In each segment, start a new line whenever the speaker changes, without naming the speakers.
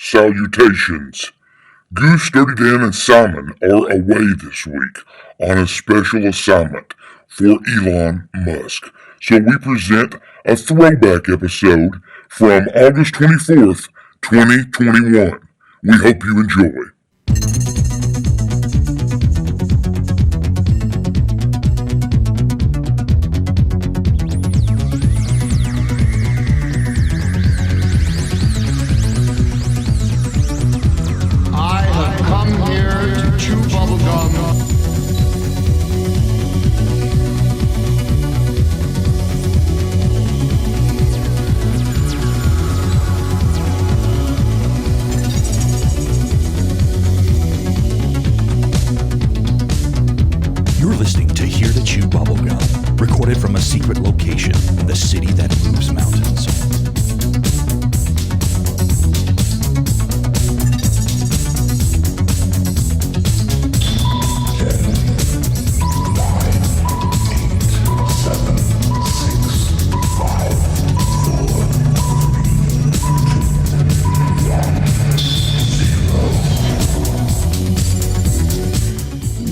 Salutations. Goose, Dirtydan, and Simon are away this week on a special assignment for Elon Musk. So we present a throwback episode from August 24th, 2021. We hope you enjoy.
I have come here to chew bubblegum.
You're listening to Here to Chew Bubblegum, recorded from a secret location in the city that moves mountains.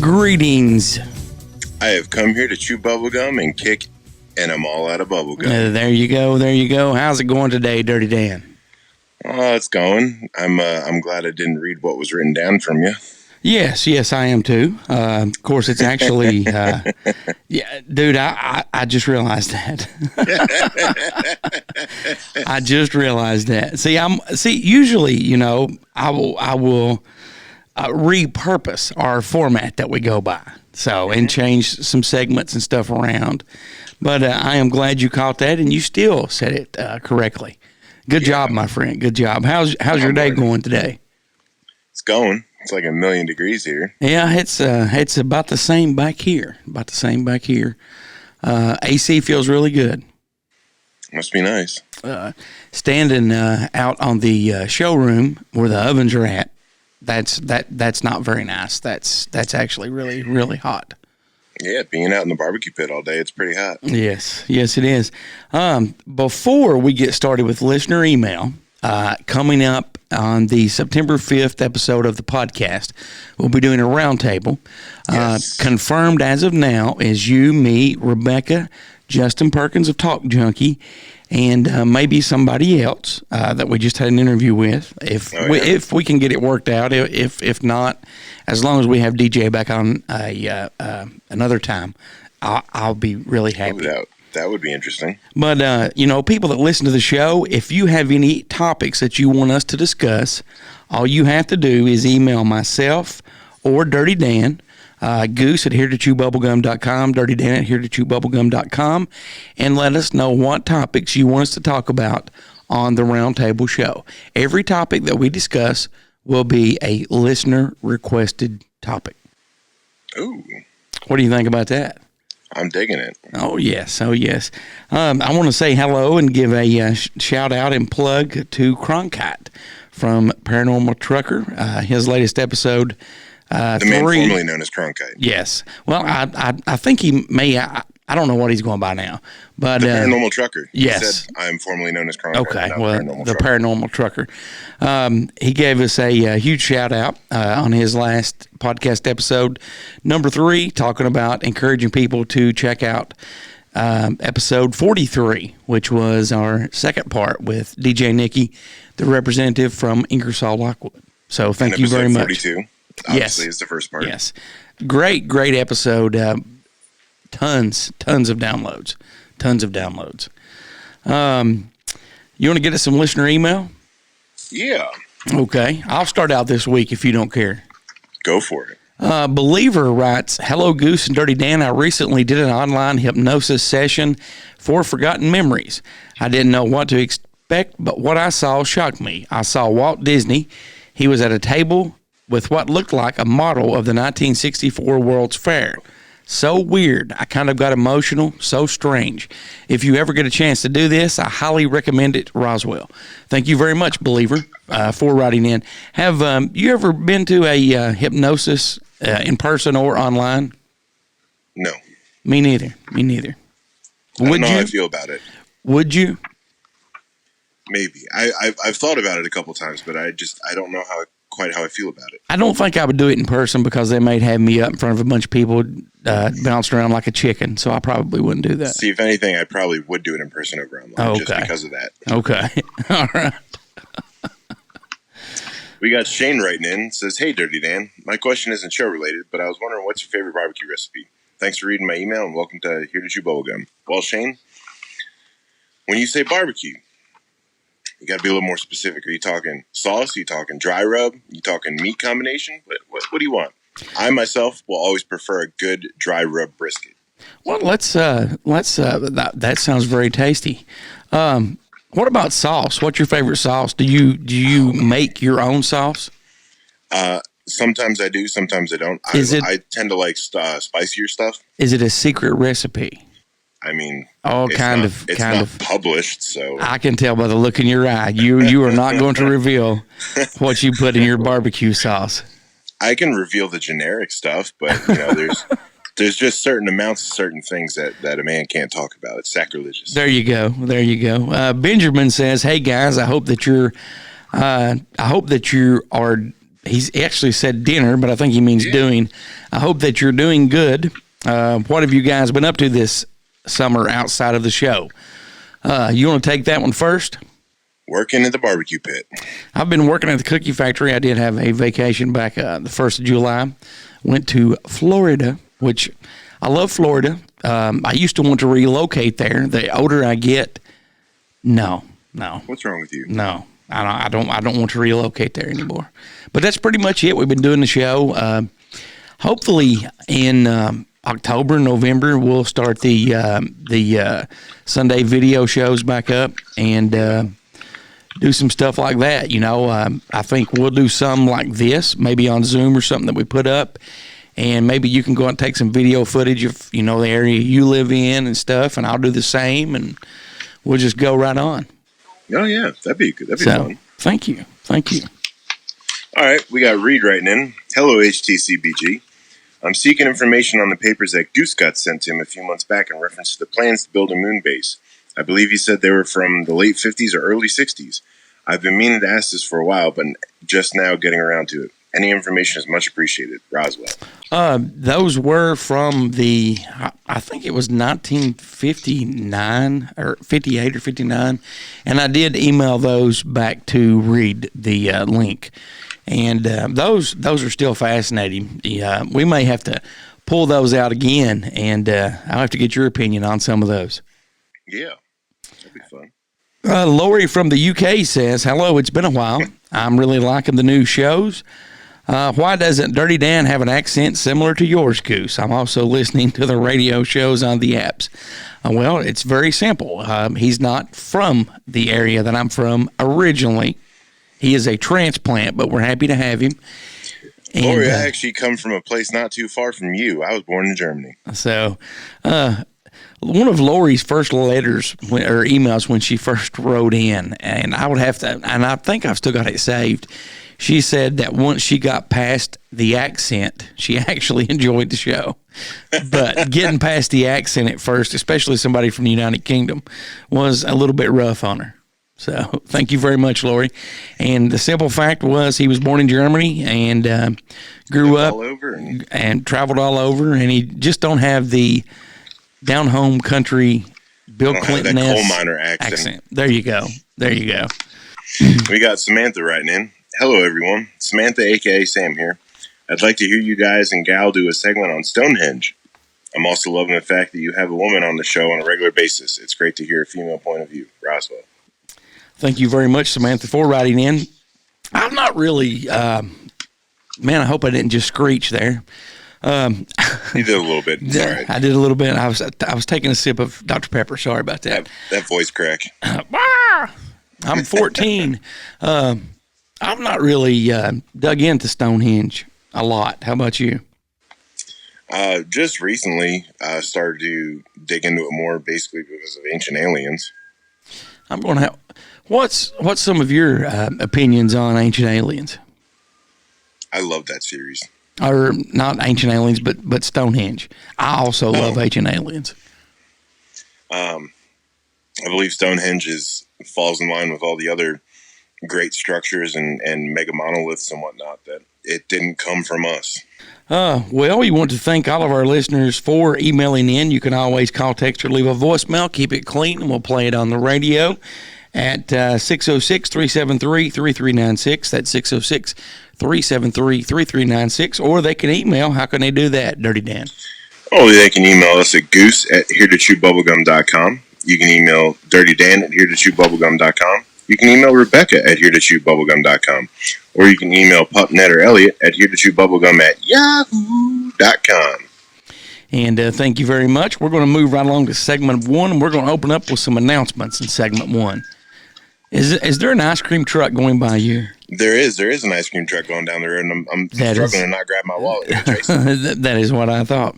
Greetings.
I have come here to chew bubblegum and kick, and I'm all out of bubblegum.
There you go. There you go. How's it going today, Dirty Dan?
Oh, it's going. I'm glad I didn't read what was written down from you.
Yes, I am too. Of course, it's actually, yeah, dude. I just realized that. I just realized that. See. Usually, I will repurpose our format that we go by. So, and change some segments and stuff around. But I am glad you caught that, and you still said it correctly. Good job, my friend. Good job. How's your day going today?
It's going. It's like 1,000,000 degrees here.
Yeah, it's about the same back here. AC feels really good.
Must be nice.
Standing out on the showroom where the ovens are at. That's not very nice. That's actually really, really hot.
Yeah, being out in the barbecue pit all day, it's pretty hot.
Yes, it is. Before we get started with listener email, coming up on the September 5th episode of the podcast, we'll be doing a roundtable.
Yes.
Confirmed as of now is you, me, Rebecca, Justin Perkins of Talk Junkie, and maybe somebody else that we just had an interview with. If we can get it worked out, if not, as long as we have DJ back on another time, I'll be really happy.
That would be interesting.
But people that listen to the show, if you have any topics that you want us to discuss, all you have to do is email myself or Dirty Dan. Goose at HereToChewBubblegum.com, Dirtydan at HereToChewBubblegum.com, and let us know what topics you want us to talk about on the Roundtable Show. Every topic that we discuss will be a listener-requested topic.
Ooh.
What do you think about that?
I'm digging it.
Oh, yes. I want to say hello and give a shout-out and plug to Cronkite from Paranormal Trucker. His latest episode...
the man formerly known as Cronkite.
Yes. Well, I think he may. I don't know what he's going by now, but
the Paranormal Trucker.
Yes.
He said, I'm formerly known as Cronkite.
Okay. Well, Paranormal Trucker. He gave us a huge shout out on his last podcast episode, number 3, talking about encouraging people to check out episode 43, which was our second part with DJ Nikki, the representative from Ingersoll Lockwood. So thank you very much.
42. Obviously, is the first part.
Yes. Great episode. Tons of downloads. You want to get us some listener email?
Yeah.
Okay. I'll start out this week if you don't care.
Go for it.
Believer writes, "Hello, Goose and Dirty Dan. I recently did an online hypnosis session for forgotten memories. I didn't know what to expect, but what I saw shocked me. I saw Walt Disney. He was at a table with what looked like a model of the 1964 World's Fair. So weird. I kind of got emotional. So strange. If you ever get a chance to do this, I highly recommend it, Roswell." Thank you very much, Believer, for writing in. Have you ever been to a hypnosis in person or online?
No.
Me neither.
I don't know how I feel about it.
Would you?
Maybe. I've thought about it a couple times, but I don't know quite how I feel about it.
I don't think I would do it in person because they might have me up in front of a bunch of people bounced around like a chicken, so I probably wouldn't do that.
See, if anything, I probably would do it in person over online just because of that.
Okay. All right.
We got Shane writing in. Says, "Hey, Dirty Dan. My question isn't show related, but I was wondering what's your favorite barbecue recipe? Thanks for reading my email and welcome to Here to Chew Bubblegum." Well, Shane, when you say barbecue, you got to be a little more specific. Are you talking sauce? Are you talking dry rub? Are you talking meat combination? What do you want? I myself will always prefer a good dry rub brisket.
Well, that sounds very tasty. What about sauce? What's your favorite sauce? Do you make your own sauce?
Sometimes I do, sometimes I don't. I tend to like spicier stuff.
Is it a secret recipe?
I mean,
it's
not published, so
I can tell by the look in your eye. You are not going to reveal what you put in your barbecue sauce.
I can reveal the generic stuff, but there's just certain amounts of certain things that a man can't talk about. It's sacrilegious.
There you go. Benjamin says, "Hey guys, I hope that you are." He's actually said dinner, but I think he means doing. I hope that you're doing good. What have you guys been up to this summer outside of the show? You want to take that one first?
Working at the barbecue pit.
I've been working at the cookie factory. I did have a vacation back the 1st of July. Went to Florida, which I love Florida. I used to want to relocate there. The older I get, no.
What's wrong with you?
No, I don't want to relocate there anymore. But that's pretty much it. We've been doing the show. Hopefully in October, November, we'll start the Sunday video shows back up and do some stuff like that. I think we'll do some like this, maybe on Zoom or something that we put up. And maybe you can go out and take some video footage of, the area you live in and stuff, and I'll do the same, and we'll just go right on.
Oh, yeah. That'd be good. That'd be fun.
Thank you.
All right. We got Reed writing in. "Hello, HTCBG. I'm seeking information on the papers that Goose got sent to him a few months back in reference to the plans to build a moon base. I believe he said they were from the late 50s or early 60s. I've been meaning to ask this for a while, but just now getting around to it. Any information is much appreciated. Roswell."
Those were from I think it was 1959 or 58 or 59. And I did email those back to Reed, the link. And those are still fascinating. We may have to pull those out again, and I'll have to get your opinion on some of those.
Yeah, that'd be fun.
Lori from the UK says, "Hello, it's been a while. I'm really liking the new shows. Why doesn't Dirty Dan have an accent similar to yours, Goose? I'm also listening to the radio shows on the apps." Well, it's very simple. He's not from the area that I'm from originally. He is a transplant, but we're happy to have him. And,
Lori, I actually come from a place not too far from you. I was born in Germany.
So, one of Lori's first letters or emails when she first wrote in, and I would have to, and I think I've still got it saved. She said that once she got past the accent, she actually enjoyed the show. But getting past the accent at first, especially somebody from the United Kingdom, was a little bit rough on her. So thank you very much, Lori. And the simple fact was he was born in Germany and grew up
all over
and traveled all over, and he just don't have the down home country Bill Clinton
coal miner accent.
There you go.
We got Samantha writing in. "Hello, everyone. Samantha, a.k.a. Sam here. I'd like to hear you guys and Gal do a segment on Stonehenge. I'm also loving the fact that you have a woman on the show on a regular basis. It's great to hear a female point of view. Roswell."
Thank you very much, Samantha, for writing in. I'm not really, man, I hope I didn't just screech there.
You did a little bit. It's all right.
I did a little bit. I was taking a sip of Dr. Pepper. Sorry about that.
That voice crack.
I'm 14. I'm not really dug into Stonehenge a lot. How about you?
Just recently, started to dig into it more, basically because of Ancient Aliens.
I'm going to have. What's some of your opinions on Ancient Aliens?
I love that series.
Or not Ancient Aliens, but Stonehenge. I also love Ancient Aliens.
I believe Stonehenge falls in line with all the other great structures and mega monoliths and whatnot, that it didn't come from us.
Well, we want to thank all of our listeners for emailing in. You can always call, text, or leave a voicemail. Keep it clean, and we'll play it on the radio at 606-373-3396. That's 606-373-3396. Or they can email. How can they do that, Dirty Dan?
Oh, they can email us at goose@heretotchewbubblegum.com. You can email dirtydan@heretotchewbubblegum.com. You can email Rebecca at heretotchewbubblegum.com. Or you can email Pup, Ned, or Elliot at heretotchewbubblegum@yahoo.com.
And thank you very much. We're going to move right along to segment 1, and we're going to open up with some announcements in segment 1. Is there an ice cream truck going by you?
There is an ice cream truck going down the road, and I'm struggling to not grab my wallet here, Jason.
That is what I thought.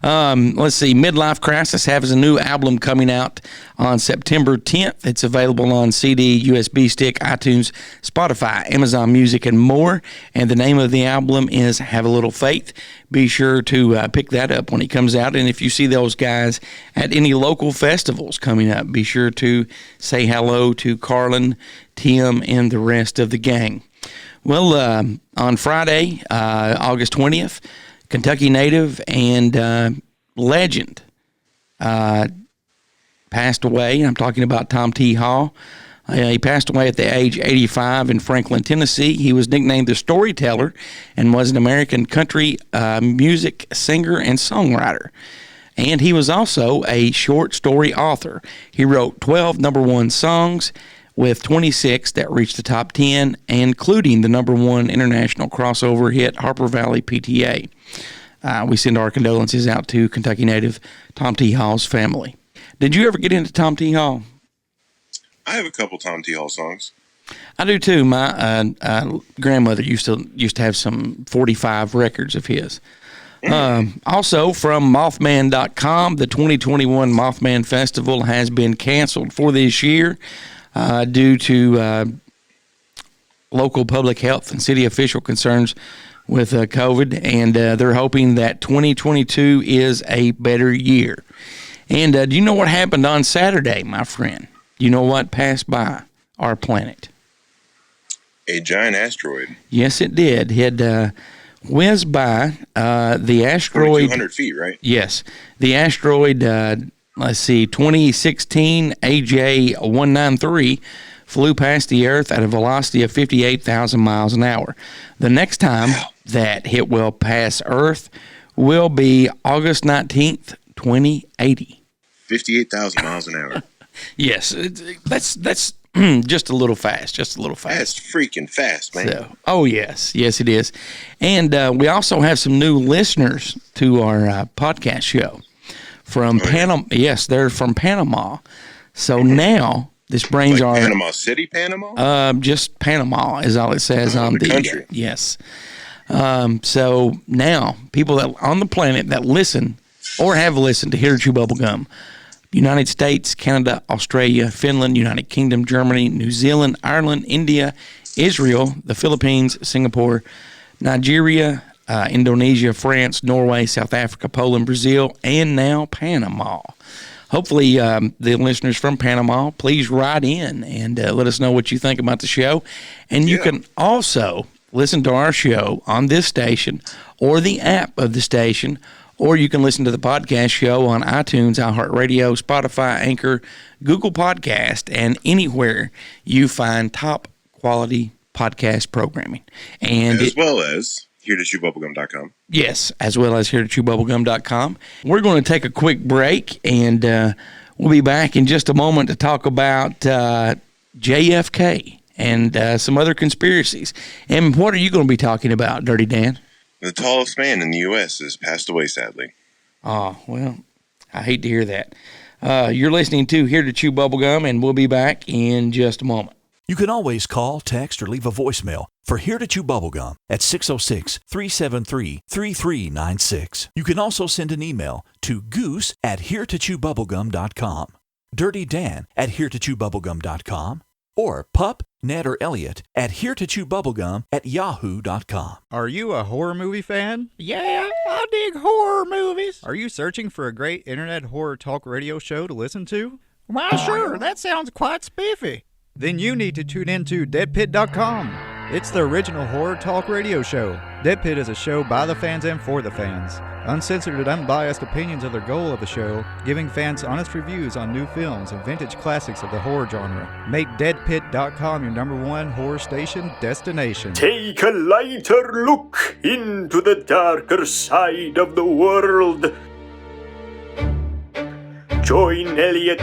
Let's see. Midlife Crisis has a new album coming out on September 10th. It's available on CD, USB stick, iTunes, Spotify, Amazon Music, and more. And the name of the album is Have a Little Faith. Be sure to pick that up when it comes out. And if you see those guys at any local festivals coming up, be sure to say hello to Carlin, Tim, and the rest of the gang. Well, on Friday, August 20th, Kentucky native and legend passed away. I'm talking about Tom T. Hall. He passed away at the age 85 in Franklin, Tennessee. He was nicknamed the Storyteller and was an American country music singer and songwriter. And he was also a short story author. He wrote 12 number one songs, with 26 that reached the top 10, including the number one international crossover hit, Harper Valley PTA. We send our condolences out to Kentucky native Tom T. Hall's family. Did you ever get into Tom T. Hall?
I have a couple Tom T. Hall songs.
I do too. My grandmother used to have some 45 records of his. Also, from Mothman.com, the 2021 Mothman Festival has been canceled for this year due to local public health and city official concerns with COVID, and they're hoping that 2022 is a better year. And do you know what happened on Saturday, my friend? You know what passed by our planet?
A giant asteroid.
Yes, it did. It had whizzed by the asteroid.
200 feet, right?
Yes. The asteroid, 2016 AJ193 flew past the Earth at a velocity of 58,000 miles an hour. The next time that it will pass Earth will be August 19th, 2080.
58,000 miles an hour.
Yes, that's just a little fast,
That's freaking fast, man.
So, oh, yes, it is. And we also have some new listeners to our podcast show from Panama. Yes, they're from Panama. So now this brings our
Panama City, Panama?
just Panama is all it says on the
country.
Yes. So now people that on the planet that listen or have listened to Here to Chew Bubblegum, United States, Canada, Australia, Finland, United Kingdom, Germany, New Zealand, Ireland, India, Israel, the Philippines, Singapore, Nigeria, Indonesia, France, Norway, South Africa, Poland, Brazil, and now Panama. Hopefully, the listeners from Panama, please write in and let us know what you think about the show. And you can also listen to our show on this station or the app of the station, or you can listen to the podcast show on iTunes, iHeartRadio, Spotify, Anchor, Google Podcast, and anywhere you find top quality podcast programming. And
as well as HereToChewBubblegum.com.
Yes, as well as HereToChewBubblegum.com. We're going to take a quick break, and we'll be back in just a moment to talk about JFK and some other conspiracies. And what are you going to be talking about, Dirty Dan?
The tallest man in the U.S. has passed away, sadly.
Oh, well, I hate to hear that. You're listening to Here to Chew Bubblegum, and we'll be back in just a moment.
You can always call, text, or leave a voicemail for Here to Chew Bubblegum at 606-373-3396. You can also send an email to Goose at HereToChewBubblegum.com, Dirty Dan at HereToChewBubblegum.com, or Pup, Ned, or Elliot at HereToChewBubblegum at Yahoo.com.
Are you a horror movie fan?
Yeah, I dig horror movies.
Are you searching for a great internet horror talk radio show to listen to? Why, sure, that sounds quite spiffy. Then you need to tune into deadpit.com. It's the original horror talk radio show. Dead Pit is a show by the fans and for the fans. Uncensored and unbiased opinions are the goal of the show, giving fans honest reviews on new films and vintage classics of the horror genre. Make deadpit.com your #1 horror station destination.
Take a lighter look into the darker side of the world. Join Elliot,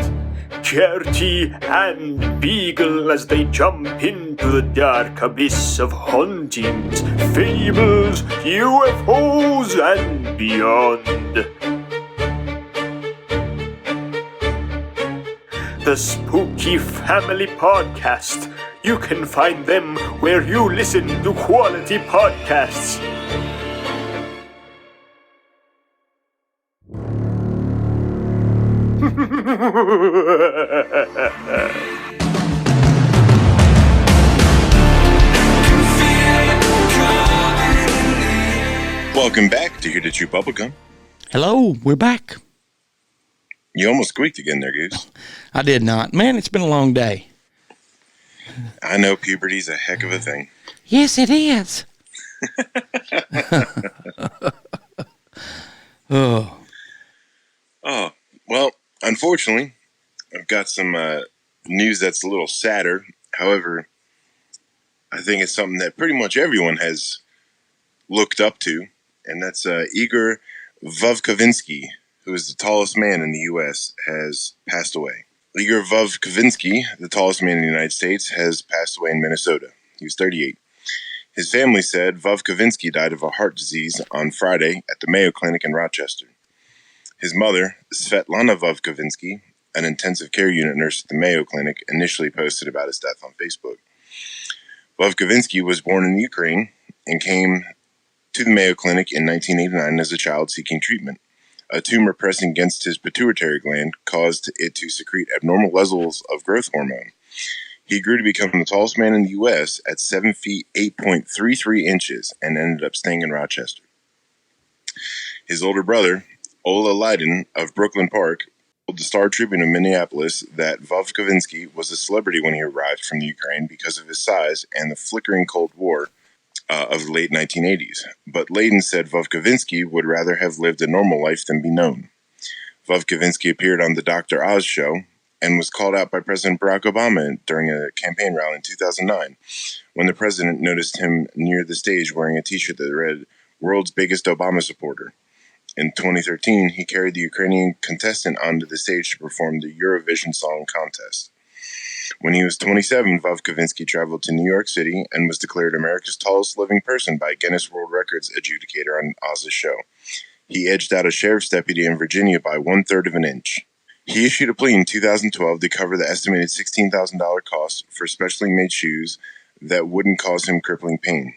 Gertie, and Beagle as they jump into the dark abyss of hauntings, fables, UFOs, and beyond. The Spooky Family Podcast. You can find them where you listen to quality podcasts.
Welcome back to Here to Chew Bubblegum.
Hello, we're back.
You almost squeaked again there, Goose.
I did not. Man, it's been a long day.
I know puberty's a heck of a thing.
Yes, it is. Oh.
Oh, well, unfortunately, I've got some news that's a little sadder. However, I think it's something that pretty much everyone has looked up to, and that's Igor Vovkovinsky, who is the tallest man in the U.S., has passed away. Igor Vovkovinsky, the tallest man in the United States, has passed away in Minnesota. He was 38. His family said Vovkovinsky died of a heart disease on Friday at the Mayo Clinic in Rochester. His mother, Svetlana Vovkovinsky, an intensive care unit nurse at the Mayo Clinic, initially posted about his death on Facebook. Vovkovinsky was born in Ukraine and came to the Mayo Clinic in 1989 as a child seeking treatment. A tumor pressing against his pituitary gland caused it to secrete abnormal levels of growth hormone. He grew to become the tallest man in the U.S. at 7 feet 8.33 inches and ended up staying in Rochester. His older brother, Ola Leiden of Brooklyn Park, told the Star Tribune of Minneapolis that Vovkovinsky was a celebrity when he arrived from the Ukraine because of his size and the flickering Cold War of the late 1980s. But Leiden said Vovkovinsky would rather have lived a normal life than be known. Vovkovinsky appeared on the Dr. Oz show and was called out by President Barack Obama during a campaign rally in 2009 when the president noticed him near the stage wearing a t-shirt that read, "World's Biggest Obama Supporter." In 2013, he carried the Ukrainian contestant onto the stage to perform the Eurovision Song Contest. When he was 27, Vovkovinsky traveled to New York City and was declared America's tallest living person by Guinness World Records adjudicator on Oz's show. He edged out a sheriff's deputy in Virginia by 1/3 of an inch. He issued a plea in 2012 to cover the estimated $16,000 cost for specially made shoes that wouldn't cause him crippling pain.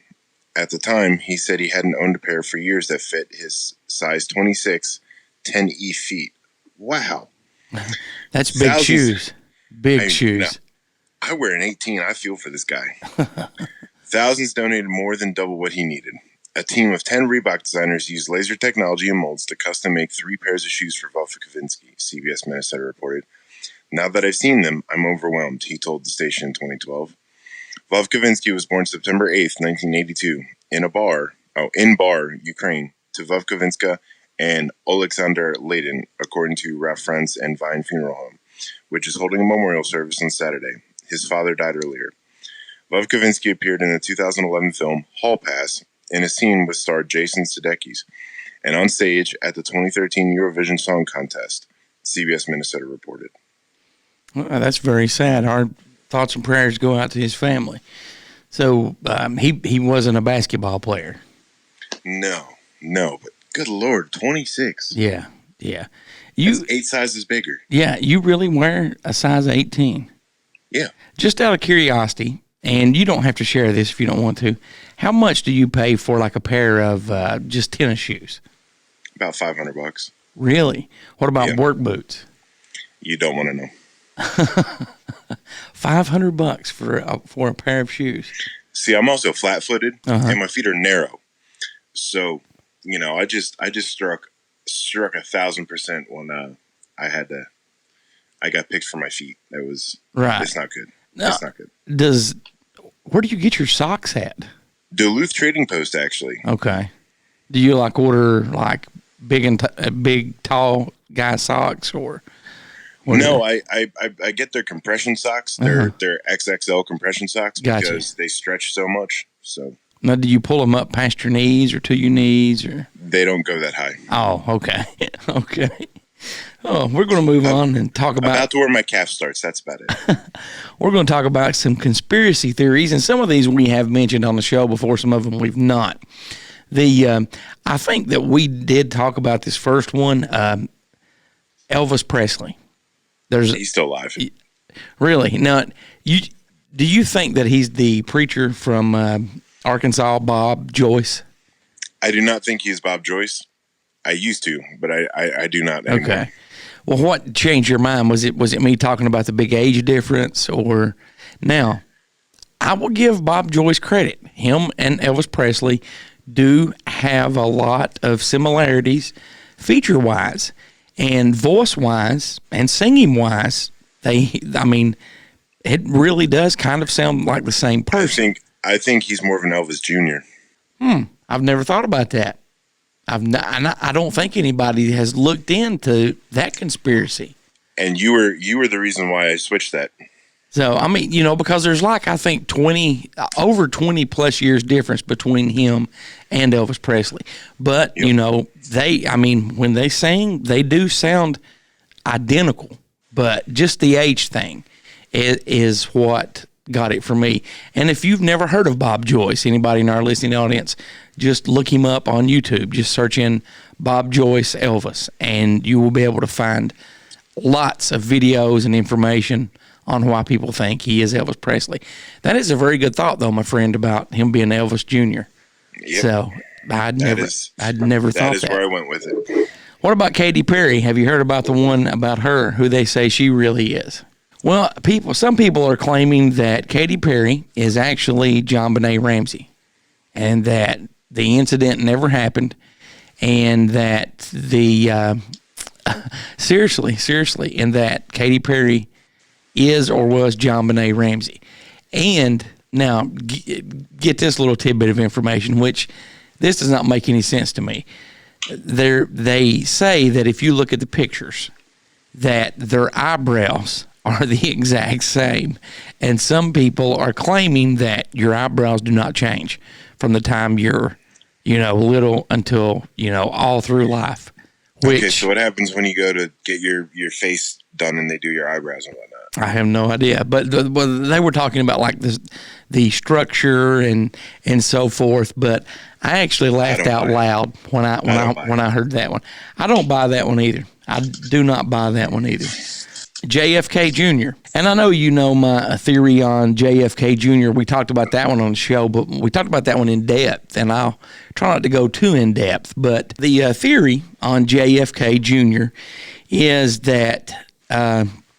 At the time, he said he hadn't owned a pair for years that fit his size 26, 10E feet. Wow.
That's big shoes. Big shoes.
No, I wear an 18. I feel for this guy. Thousands donated more than double what he needed. A team of 10 Reebok designers used laser technology and molds to custom make 3 pairs of shoes for Vovkovinsky, CBS Minnesota reported. "Now that I've seen them, I'm overwhelmed," he told the station in 2012. Vovkovinsky was born September 8th, 1982, in Bar, Ukraine, to Vovkovinska and Oleksandr Leiden, according to Ralph Friends and Vine Funeral Home, which is holding a memorial service on Saturday. His father died earlier. Vovkovinsky appeared in the 2011 film Hall Pass in a scene with star Jason Sudeikis, and on stage at the 2013 Eurovision Song Contest, CBS Minnesota reported.
Well, that's very sad. Our thoughts and prayers go out to his family. So he wasn't a basketball player.
No, but good Lord, 26.
Yeah.
That's 8 sizes bigger.
Yeah, you really wear a size 18.
Yeah.
Just out of curiosity, and you don't have to share this if you don't want to, how much do you pay for like a pair of just tennis shoes?
About $500.
Really? What about work boots?
You don't want to know.
$500 for a pair of shoes.
See, I'm also flat-footed, and my feet are narrow. So, I just struck 1,000% when I I got picked for my feet. That was
Right.
It's not good.
No.
It's not good.
Where do you get your socks at?
Duluth Trading Post, actually.
Okay. Do you like order like big tall guy socks or?
No, I get their compression socks. They're XXL compression socks because they stretch so much. So
now, do you pull them up past your knees or to your knees or?
They don't go that high.
Oh, okay, okay. Oh, we're going to move on and talk about
to where my calf starts. That's about it.
We're going to talk about some conspiracy theories, and some of these we have mentioned on the show before. Some of them we've not. I think that we did talk about this first one, Elvis Presley.
He's still alive.
Really? Now, do you think that he's the preacher from Arkansas, Bob Joyce?
I do not think he's Bob Joyce. I used to, but I do not anymore.
Okay. Well, what changed your mind? Was it me talking about the big age difference, or now? I will give Bob Joyce credit. Him and Elvis Presley do have a lot of similarities, feature-wise, and voice-wise, and singing-wise. It really does kind of sound like the same person.
I think he's more of an Elvis Jr.
I've never thought about that. I don't think anybody has looked into that conspiracy.
And you were the reason why I switched that.
So, because there's I think over 20 plus years difference between him and Elvis Presley. But, when they sing, they do sound identical. But just the age thing is what got it for me. And if you've never heard of Bob Joyce, anybody in our listening audience, just look him up on YouTube. Just search in Bob Joyce Elvis, and you will be able to find lots of videos and information on why people think he is Elvis Presley. That is a very good thought, though, my friend, about him being Elvis Jr.
Yep.
So I'd never thought that.
That is where I went with it.
What about Katy Perry? Have you heard about the one about her, who they say she really is? Well, some people are claiming that Katy Perry is actually JonBenet Ramsey, and that the incident never happened, and that seriously, and that Katy Perry is or was JonBenet Ramsey. And now, get this little tidbit of information, which this does not make any sense to me. They say that if you look at the pictures, that their eyebrows are the exact same. And some people are claiming that your eyebrows do not change from the time you're, little until, all through life.
Okay, so what happens when you go to get your face done and they do your eyebrows and whatnot?
I have no idea, but they were talking about the structure and so forth. But I actually laughed out loud when I heard that one. I don't buy that one either. I do not buy that one either. JFK Jr. And I know you know my theory on JFK Jr. We talked about that one on the show, but we talked about that one in depth, and I'll try not to go too in depth. But the theory on JFK Jr. is that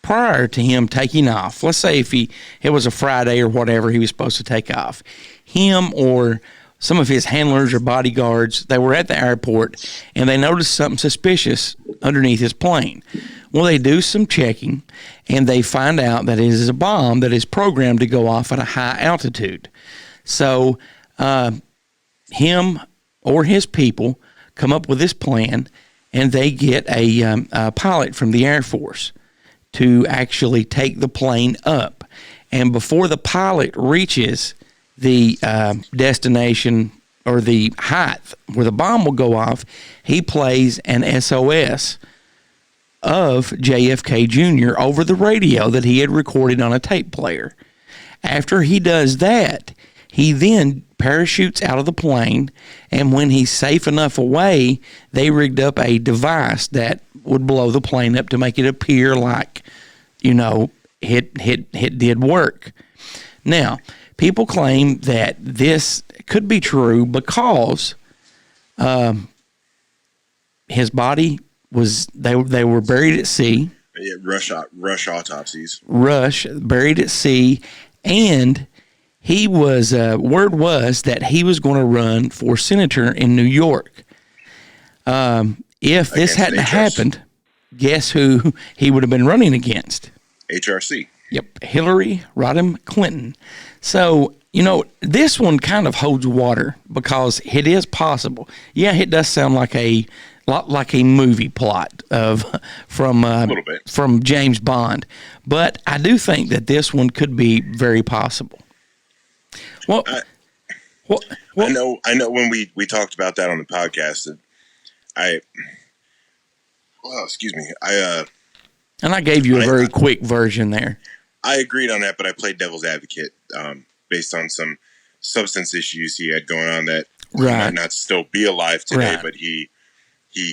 prior to him taking off, let's say if it was a Friday or whatever he was supposed to take off, him or some of his handlers or bodyguards, they were at the airport and they noticed something suspicious underneath his plane. Well, they do some checking and they find out that it is a bomb that is programmed to go off at a high altitude. So him or his people come up with this plan, and they get a pilot from the Air Force to actually take the plane up. And before the pilot reaches the destination or the height where the bomb will go off, he plays an SOS of JFK Jr. over the radio that he had recorded on a tape player. After he does that, he then parachutes out of the plane, and when he's safe enough away, they rigged up a device that would blow the plane up to make it appear like, it did work. Now, people claim that this could be true because his body was, they were buried at sea.
Yeah, rush autopsies.
Buried at sea, and he was, word was that he was going to run for senator in New York. If this hadn't happened, guess who he would have been running against?
HRC.
Yep, Hillary Rodham Clinton. So, this one kind of holds water because it is possible. Yeah, it does sound like a movie plot from
a little bit
from James Bond, but I do think that this one could be very possible. Well,
I know when we talked about that on the podcast that excuse me,
and I gave you a very quick version there.
I agreed on that, but I played devil's advocate based on some substance issues he had going on that he might not still be alive today, but he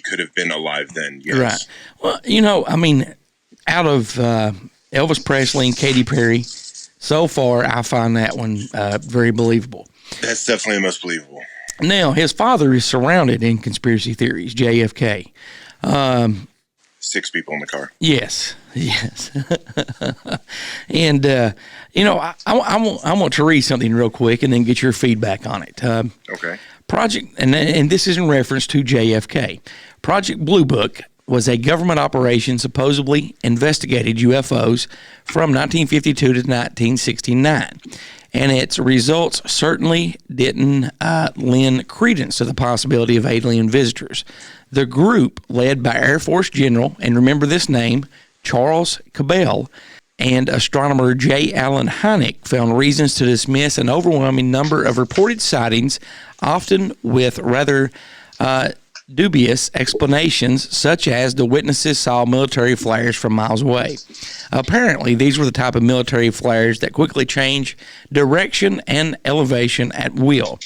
could have been alive then. Yes.
Right. Well, out of Elvis Presley and Katy Perry, so far I find that one very believable.
That's definitely the most believable.
Now, his father is surrounded in conspiracy theories, JFK.
6 people in the car.
Yes. And, I want to read something real quick and then get your feedback on it.
Okay.
Project, and this is in reference to JFK. Project Blue Book was a government operation supposedly investigated UFOs from 1952 to 1969. And its results certainly didn't lend credence to the possibility of alien visitors. The group, led by Air Force General, and remember this name, Charles Cabell, and astronomer J. Allen Hynek, found reasons to dismiss an overwhelming number of reported sightings, often with rather dubious explanations, such as the witnesses saw military flares from miles away. Apparently, these were the type of military flares that quickly change direction and elevation at will.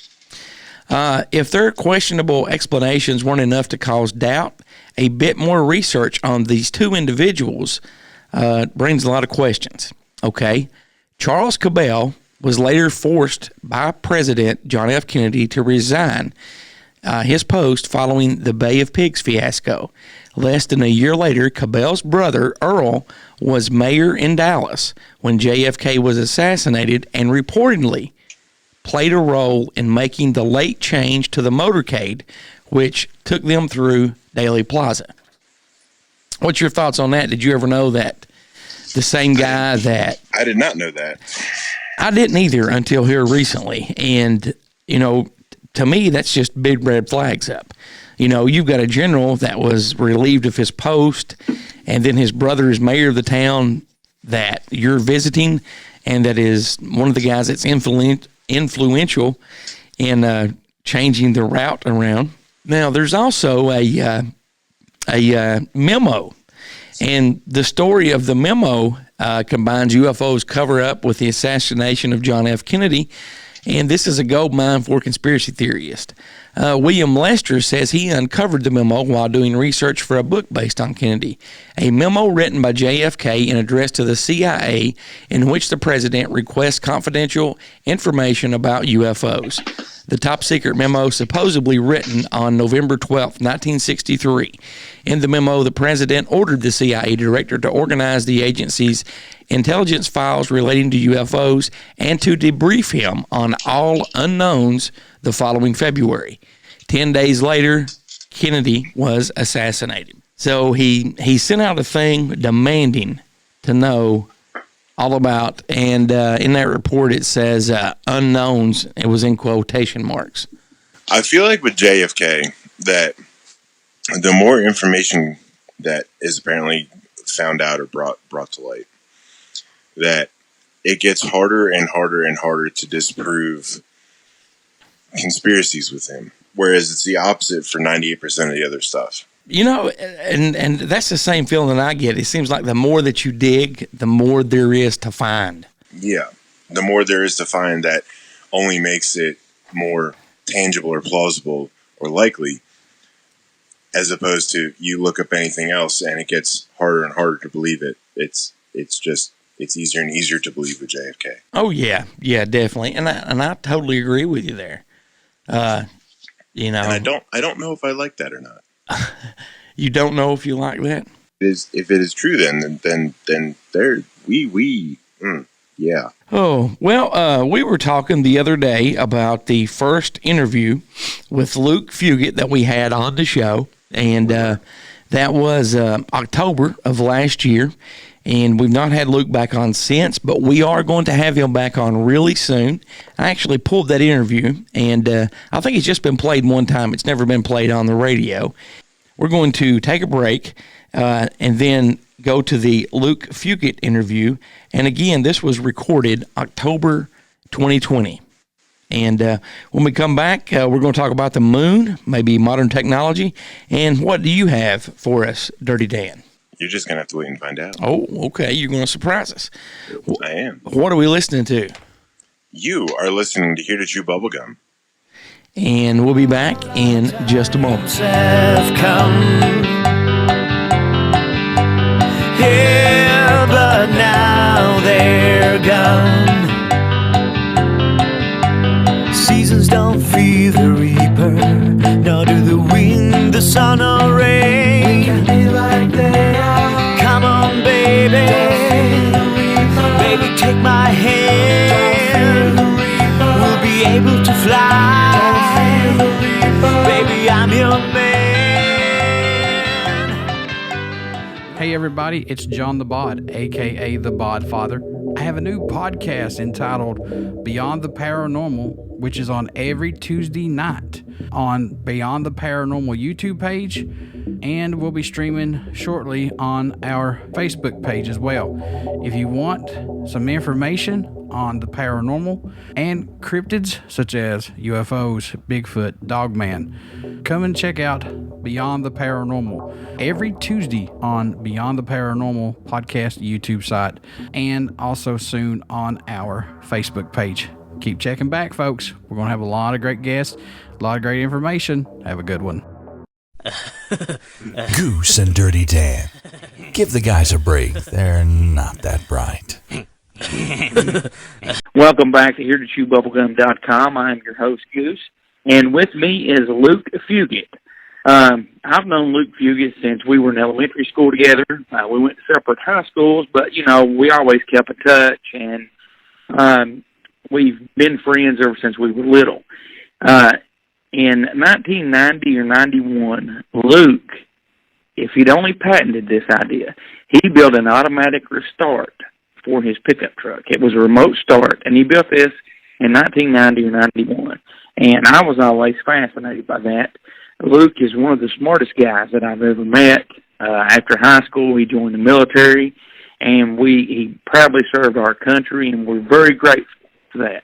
If their questionable explanations weren't enough to cause doubt, a bit more research on these two individuals brings a lot of questions. Okay, Charles Cabell was later forced by President John F. Kennedy to resign his post following the Bay of Pigs fiasco. Less than a year later, Cabell's brother, Earl, was mayor in Dallas when JFK was assassinated and reportedly played a role in making the late change to the motorcade, which took them through Daley Plaza. What's your thoughts on that? Did you ever know that the same guy that...
I did not know that.
I didn't either until here recently. And, to me, that's just big red flags up. You've got a general that was relieved of his post, and then his brother is mayor of the town that you're visiting, and that is one of the guys that's influential in changing the route around. Now, there's also a memo, and the story of the memo combines UFOs cover-up with the assassination of John F. Kennedy, and this is a gold mine for conspiracy theorists. William Lester says he uncovered the memo while doing research for a book based on Kennedy, a memo written by JFK and addressed to the CIA in which the president requests confidential information about UFOs. The top-secret memo supposedly written on November 12, 1963. In the memo, the president ordered the CIA director to organize the agency's intelligence files relating to UFOs and to debrief him on all unknowns the following February. 10 days later, Kennedy was assassinated. So he sent out a thing demanding to know all about, and in that report it says unknowns. It was in quotation marks.
I feel like with JFK that the more information that is apparently found out or brought to light, that it gets harder and harder and harder to disprove conspiracies with him, whereas it's the opposite for 98% of the other stuff.
And that's the same feeling I get. It seems like the more that you dig, the more there is to find.
Yeah, the more there is to find, that only makes it more tangible or plausible or likely, as opposed to you look up anything else and it gets harder and harder to believe it. It's easier and easier to believe with JFK.
Oh yeah, definitely, and I totally agree with you there. And
I don't know if I like that or not.
You don't know if you like that?
If it is true, then there yeah.
Oh, well, we were talking the other day about the first interview with Luke Fugit that we had on the show, and That was October of last year, and we've not had Luke back on since, but we are going to have him back on really soon. I actually pulled that interview, and I think it's just been played one time. It's never been played on the radio. We're going to take a break and then go to the Luke Fugit interview. And again, this was recorded October 2020. And when we come back, we're going to talk about the moon, maybe modern technology. And what do you have for us, Dirty Dan?
You're just going to have to wait and find out.
Oh, okay. You're going to surprise us.
I am.
What are we listening to?
You are listening to Here to Chew Bubblegum.
And we'll be back in just a moment.
Have come here, but now they're gone. Seasons don't fear the reaper, nor do the wind, the sun, or rain. We can be like they are. Come on, baby, baby, take my hand. We'll be able to fly. Baby, I'm your man.
Hey everybody, it's John the Bod, aka the Bodfather. I have a new podcast entitled Beyond the Paranormal, which is on every Tuesday night on Beyond the Paranormal YouTube page, and we'll be streaming shortly on our Facebook page as well. If you want some information on the paranormal and cryptids such as UFOs, Bigfoot, Dogman, come and check out Beyond the Paranormal every Tuesday on Beyond the Paranormal podcast YouTube site, and also soon on our Facebook page. Keep checking back, folks. We're going to have a lot of great guests, a lot of great information. Have a good one.
Goose and Dirty Dan. Give the guys a break. They're not that bright.
Welcome back to HereToChewBubblegum.com. I'm your host, Goose, and with me is Luke Fugit. I've known Luke Fugit since we were in elementary school together. We went to separate high schools, but, you know, we always kept in touch, and we've been friends ever since we were little. In 1990 or 91, Luke, if he'd only patented this idea, he built an automatic restart for his pickup truck. It was a remote start, and he built this in 1990 or 91. And I was always fascinated by that. Luke is one of the smartest guys that I've ever met. After high school, he joined the military, and he proudly served our country, and we're very grateful for that.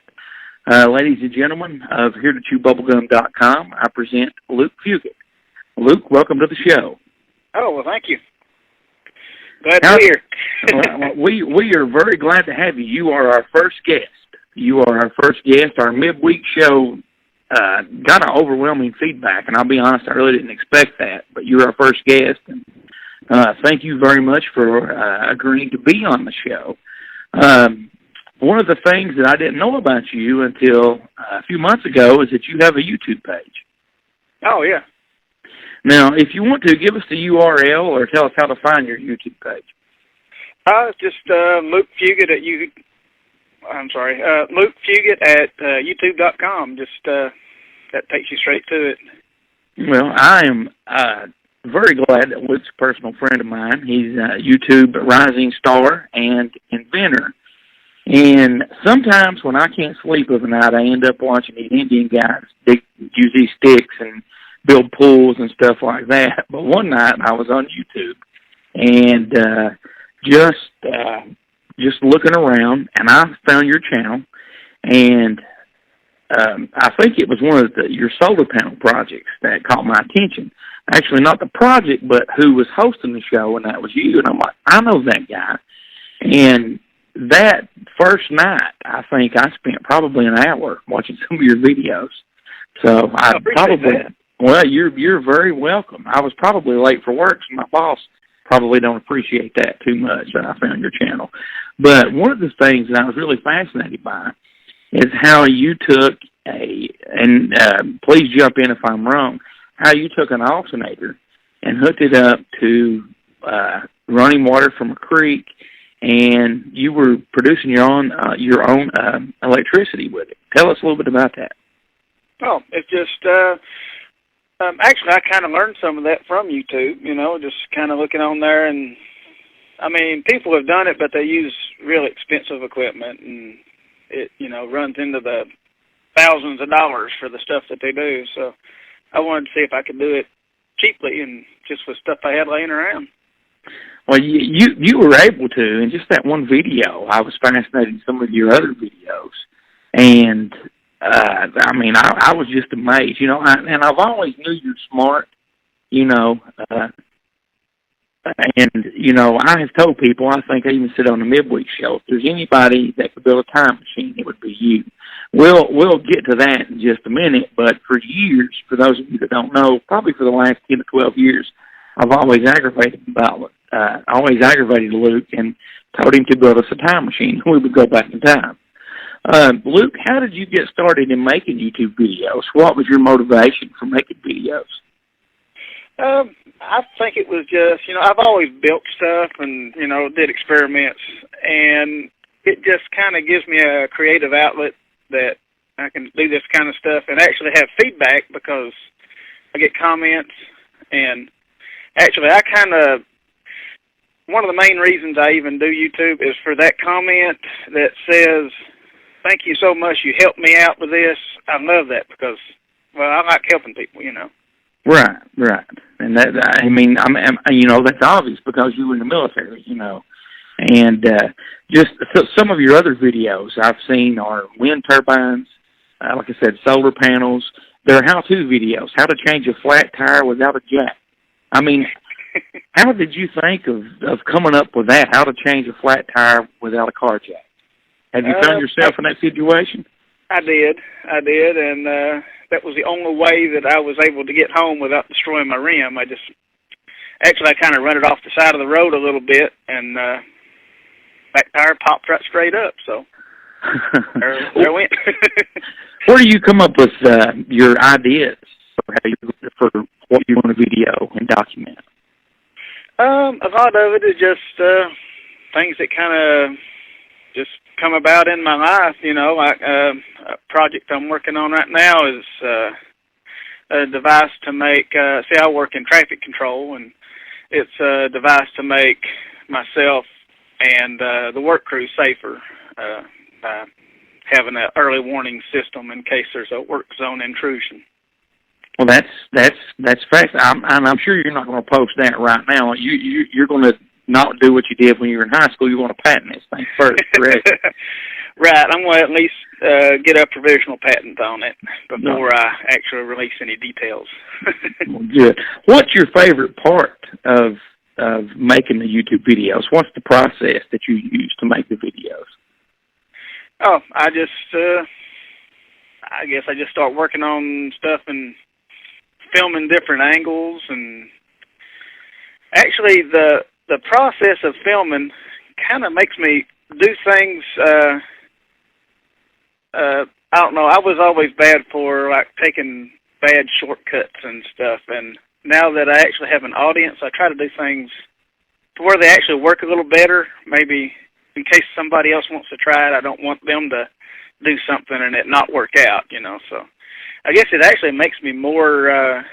Ladies and gentlemen of HereToChewBubblegum.com, I present Luke Fugit. Luke, welcome to the show.
Oh, well, thank you. Glad to be here.
We are very glad to have you. You are our first guest. Our midweek show got an overwhelming feedback, and I'll be honest, I really didn't expect that, but you're our first guest, and thank you very much for agreeing to be on the show. One of the things that I didn't know about you until a few months ago is that you have a YouTube page.
Oh, yeah.
Now, if you want to, give us the URL or tell us how to find your YouTube page.
It's just Luke Fugit at Luke Fugit at YouTube.com. Just that takes you straight to it.
Well, I am very glad that Luke's a personal friend of mine. He's a YouTube rising star and inventor. And sometimes when I can't sleep of a night, I end up watching these Indian guys use these sticks and build pools and stuff like that. But one night I was on YouTube and just looking around, and I found your channel, and I think it was one of your solar panel projects that caught my attention. Actually, not the project, but who was hosting the show, and that was you. And I'm like, I know that guy. And that first night, I think I spent probably an hour watching some of your videos. So I probably, that. Well, you're very welcome. I was probably late for work, so my boss probably don't appreciate that too much that I found your channel. But one of the things that I was really fascinated by is how you took please jump in if I'm wrong, how you took an alternator and hooked it up to running water from a creek, and you were producing your own electricity with it. Tell us a little bit about that.
Oh, it's just Actually, I kind of learned some of that from YouTube, just kind of looking on there. And, I mean, people have done it, but they use real expensive equipment, and it, runs into the thousands of dollars for the stuff that they do. So I wanted to see if I could do it cheaply and just with stuff I had laying around.
Well, you were able to, in just that one video. I was fascinated in some of your other videos, and I mean, I was just amazed, and I've always knew you're smart, and I have told people, I think I even said on the midweek show, if there's anybody that could build a time machine, it would be you. We'll get to that in just a minute, but for years, for those of you that don't know, probably for the last 10 to 12 years, I've always aggravated Luke and told him to build us a time machine. We would go back in time. Luke, how did you get started in making YouTube videos? What was your motivation for making videos?
I think it was just, I've always built stuff and, did experiments, and it just kind of gives me a creative outlet that I can do this kind of stuff and actually have feedback, because I get comments. And actually, one of the main reasons I even do YouTube is for that comment that says, "Thank you so much, you helped me out with this." I love that because, well, I like helping people,
Right. And that, that's obvious because you were in the military, And just some of your other videos I've seen are wind turbines, like I said, solar panels. They're how-to videos, how to change a flat tire without a jack. I mean, how did you think of coming up with that, how to change a flat tire without a car jack? Have you found yourself in that situation?
I did, and that was the only way that I was able to get home without destroying my rim. I kind of run it off the side of the road a little bit, and back tire popped right straight up, so there I went.
Where do you come up with your ideas for what you want to video and document?
A lot of it is just things that kind of just come about in my life, a project I'm working on right now is a device to make, I work in traffic control, and it's a device to make myself and the work crew safer by having an early warning system in case there's a work zone intrusion.
Well, that's fast. I'm sure you're not going to post that right now. You're going to not do what you did when you were in high school. You want to patent this thing first, correct?
Right. I'm going to at least get a provisional patent on it before I actually release any details.
Well, good. What's your favorite part of making the YouTube videos? What's the process that you use to make the videos?
Oh, I guess I just start working on stuff and filming different angles, and actually the process of filming kind of makes me do things, I don't know, I was always bad for taking bad shortcuts and stuff, and now that I actually have an audience, I try to do things to where they actually work a little better, maybe in case somebody else wants to try it. I don't want them to do something and it not work out, so I guess it actually makes me more,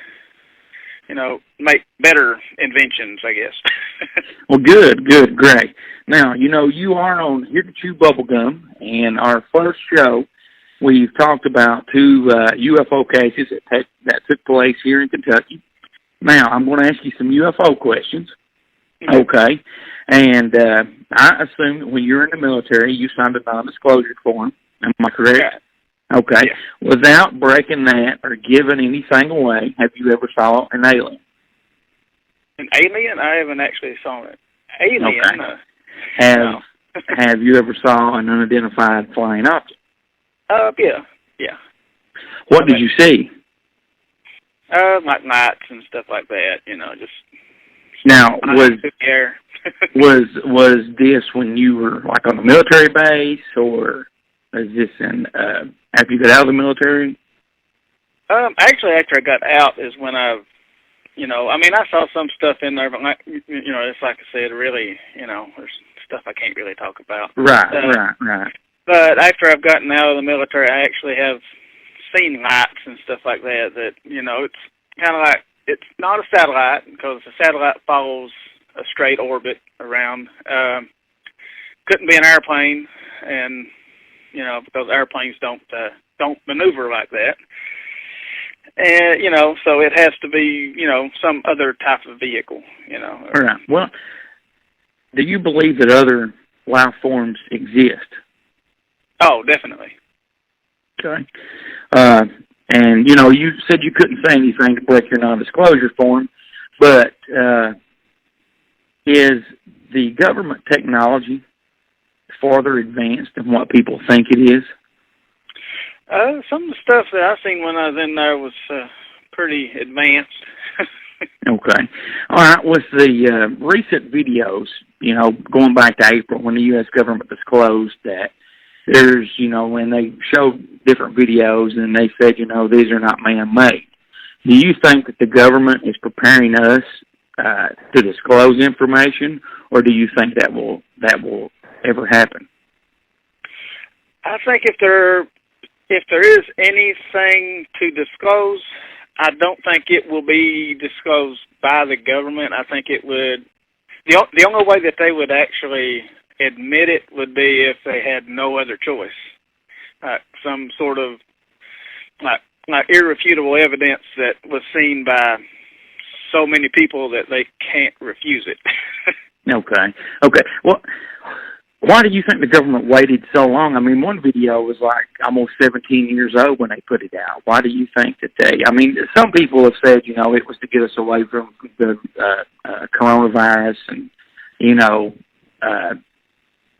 make better inventions, I guess.
Well, good, great. Now, you are on Here to Chew Bubblegum, and our first show, we've talked about two UFO cases that took place here in Kentucky. Now, I'm going to ask you some UFO questions, okay? And I assume that when you're in the military, you signed a non-disclosure form. Am I correct?
Yeah.
Okay.
Yeah.
Without breaking that or giving anything away, have you ever saw an alien?
An alien? I haven't actually saw it. Alien?
Okay. Have you ever saw an unidentified flying object?
Yeah.
What did you see?
Like lights and stuff like that, just...
Now, was
was
this when you were, on a military base, or is this after you got out of the military?
Actually, after I got out is when I saw some stuff in there, but, it's like I said, really, there's stuff I can't really talk about.
Right.
But after I've gotten out of the military, I actually have seen lights and stuff like that, it's kind of like, it's not a satellite because a satellite follows a straight orbit around. Couldn't be an airplane, and because airplanes don't maneuver like that. And so it has to be some other type of vehicle.
All right. Well, do you believe that other life forms exist?
Oh, definitely.
Okay. And you said you couldn't say anything to break your non-disclosure form, but is the government technology farther advanced than what people think it is?
Some of the stuff that I seen when I was in there was pretty advanced.
Okay. All right. With the recent videos, going back to April when the U.S. government disclosed that there's, when they showed different videos and they said, these are not man-made. Do you think that the government is preparing us to disclose information, or do you think that will ever happen?
I think if there is anything to disclose, I don't think it will be disclosed by the government. I think it would. The only way that they would actually admit it would be if they had no other choice, some sort of like irrefutable evidence that was seen by so many people that they can't refuse it.
Okay. Well, why do you think the government waited so long? I mean, one video was like almost 17 years old when they put it out. Why do you think that some people have said, it was to get us away from the coronavirus and,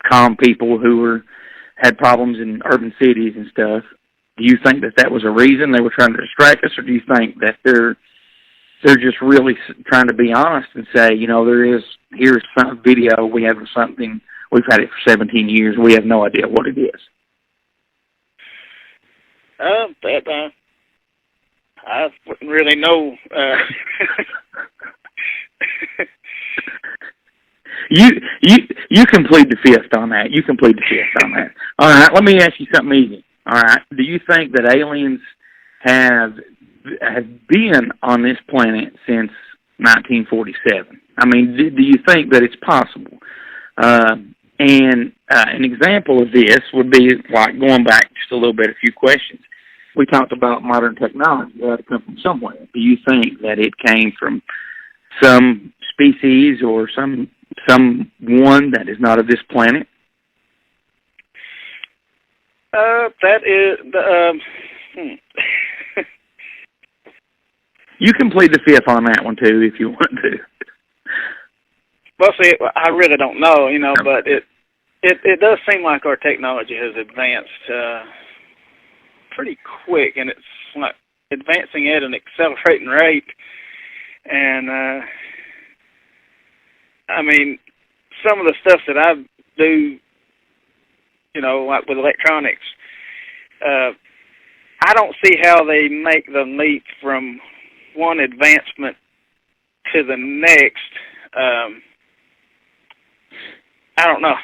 calm people who had problems in urban cities and stuff. Do you think that was a reason they were trying to distract us, or do you think that they're just really trying to be honest and say, here's some video, we have something, we've had it for 17 years, we have no idea what it is?
I wouldn't really know.
You can plead the fifth on that. All right, let me ask you something easy. All right, do you think that aliens have been on this planet since 1947? I mean, do you think that it's possible? And an example of this would be like going back just a little bit, a few questions. We talked about modern technology. It had to come from somewhere. Do you think that it came from some species or someone that is not of this planet?
That is
You can plead the fifth on that one too, if you want to.
Well, see, I really don't know, but it does seem like our technology has advanced pretty quick, and it's like advancing at an accelerating rate. And I mean, some of the stuff that I do, like with electronics, I don't see how they make the leap from one advancement to the next. I don't know.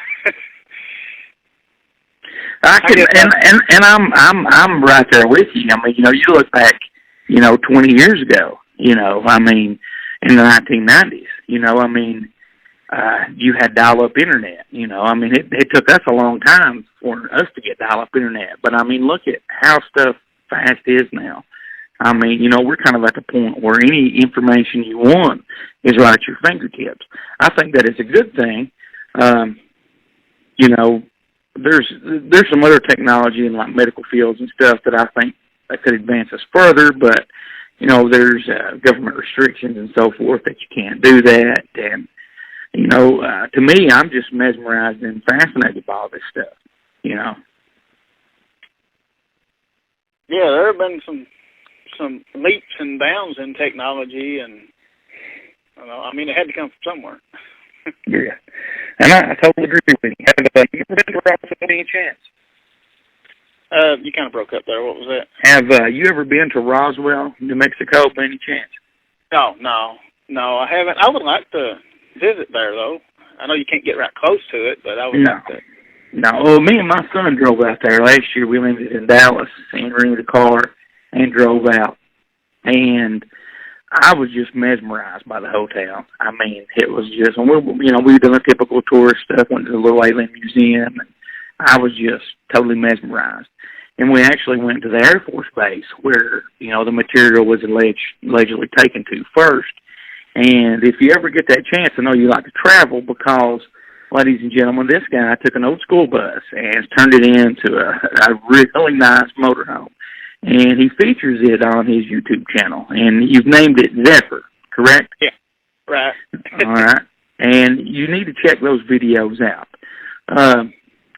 I'm right there with you. I mean, you look back, 20 years ago, in the 1990s, you had dial-up internet, it took us a long time for us to get dial-up internet. But, look at how stuff fast is now. We're kind of at the point where any information you want is right at your fingertips. I think that is a good thing. There's some other technology in like medical fields and stuff that I think that could advance us further, but there's government restrictions and so forth that you can't do that. And to me, I'm just mesmerized and fascinated by all this stuff.
Yeah, there have been some leaps and bounds in technology, and it had to come from somewhere.
Yeah, and I totally agree with you. Have you ever been to Roswell by any chance?
You kind of broke up there. What was that?
Have you ever been to Roswell, New Mexico, by any chance?
No, I haven't. I would like to visit there, though. I know you can't get right close to it, but I would like to.
No, well, me and my son drove out there last year. We landed in Dallas and rented a car and drove out. And I was just mesmerized by the hotel. I mean, it was just, and we were doing the typical tourist stuff, went to the little alien museum, and I was just totally mesmerized. And we actually went to the Air Force Base where, the material was allegedly taken to first. And if you ever get that chance, I know you like to travel because, ladies and gentlemen, this guy took an old school bus and has turned it into a really nice motorhome. And he features it on his YouTube channel. And you've named it Zephyr, correct?
Yeah, right.
All right. And you need to check those videos out.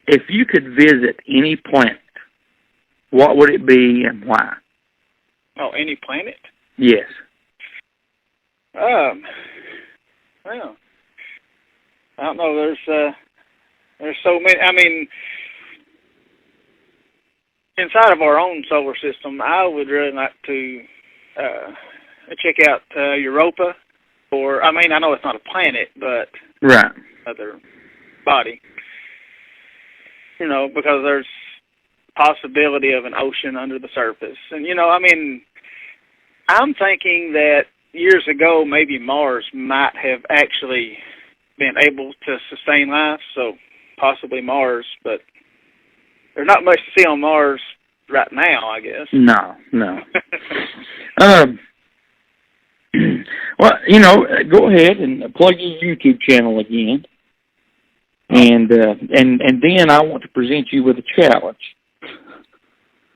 If you could visit any planet, what would it be and why?
Oh, any planet?
Yes.
Well, I don't know. There's so many. I mean, inside of our own solar system, I would really like to check out Europa. I know it's not a planet, but
right,
another body. Because there's possibility of an ocean under the surface, and I'm thinking that years ago, maybe Mars might have actually been able to sustain life, so possibly Mars, but there's not much to see on Mars right now, I guess.
No. Well, go ahead and plug your YouTube channel again, and then I want to present you with a challenge.